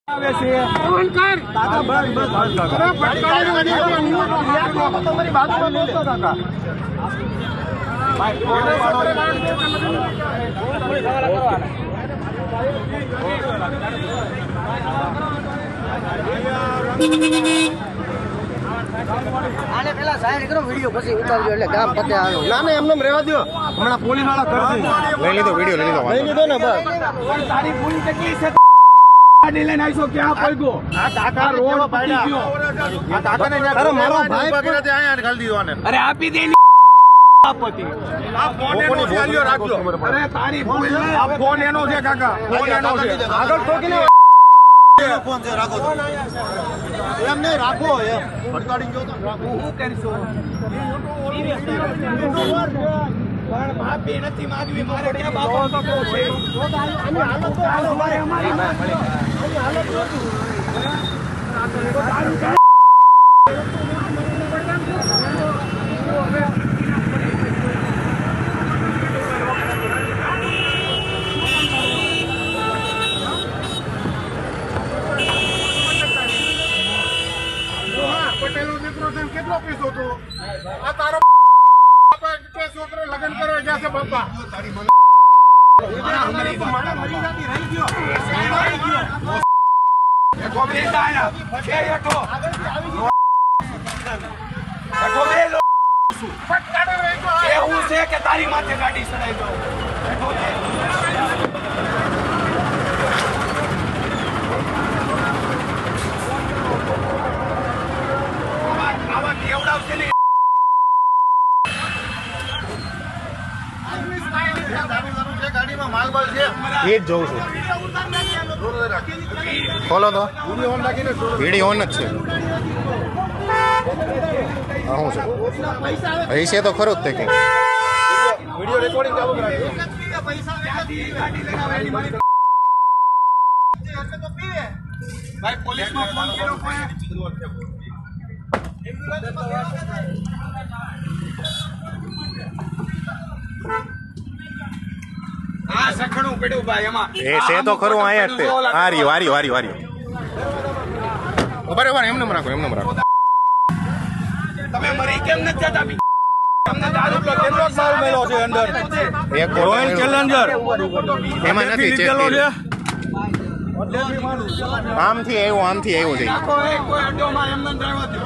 આને પેલા સાઈડ કરો વિડિયો પછી ઉતારજો એટલે ગામ પતે આલો. ના ના એમને રહેવા દો, હમણાં પોલીસ વાળા કરશે. લઈ લીધો વિડિયો લઈ લીધો ને બસ. તારી ભૂલ કેટલી છે? ગાડી લઈને આવીશો ક્યાં પડ્યો? આ કાકા રોડ પડી ગયો. આ કાકાને અરે મારો ભાઈ પકડે અહીંયા ખાલી દીધો આને. અરે આપી દે આપતી. આ ફોન એનો છે, લ્યો રાખજો. અરે તારી ભૂલ છે. આ ફોન એનો છે કાકા, ફોન એનો છે. આગળ ઠોકીને ફોન છે, રાખો એમ નહીં, રાખો એમ ભડકાડી ગયો તો રાખો. હું કરીશું પણ માફી નથી માંગવી મારે. ક્યાં બાપો તો કહો છે પટેલો દીકરો છે, કેટલો પૈસો હતો? આ તારો છોકરો લગ્ન કરવા ગયા છે બાપા. એવું છે કે તારી માથે ગાડી ચડાઈ દો. આવા કેવડાવશે ને ગાડીમાં માલબાલ છે એ જ જોઉં છું. ખોલો તો વિડીયો ઓન જ છે. હા શું છે અહીં છે તો ખરું જ તે કંઈક. વિડીયો રેકોર્ડિંગ ચાલુ રાખજો. ભાઈ પોલીસમાં ફોન કર્યો કોઈ? આ સખણું પડ્યું ભાઈ એમાં. એ છે તો ખરું અહીંયા જ તે. આ રહ્યું આ રહ્યું આ રહ્યું આ રહ્યું. બરાબર એમને રાખો એમને રાખો. તમે મરી કેમ નથી જતા? તમને દારૂ કેટલો માલ મેળો છે અંદર? એક રોયલ ચેલેન્જર એમાં નથી ચેક કર્યું. આમથી આવ્યું આમથી આવ્યું છે. કોઈ અડ્ડોમાં એમને ડ્રાઈવર દો.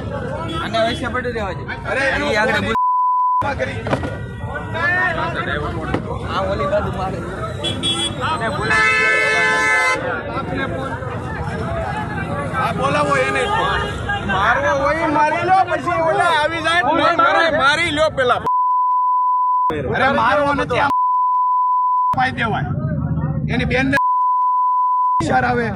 આને વૈસે પડી દેવા છે. અરે ઈ આગળ કરી આ ઓલી બાજુ મારે. આ બોલાવો એને. મારવો હોય મારી લો, પછી ઓલા આવી જાય મારી લો પેલા. અરે મારવો નથી, પાઈ દેવાય. એની બેન ને આવે.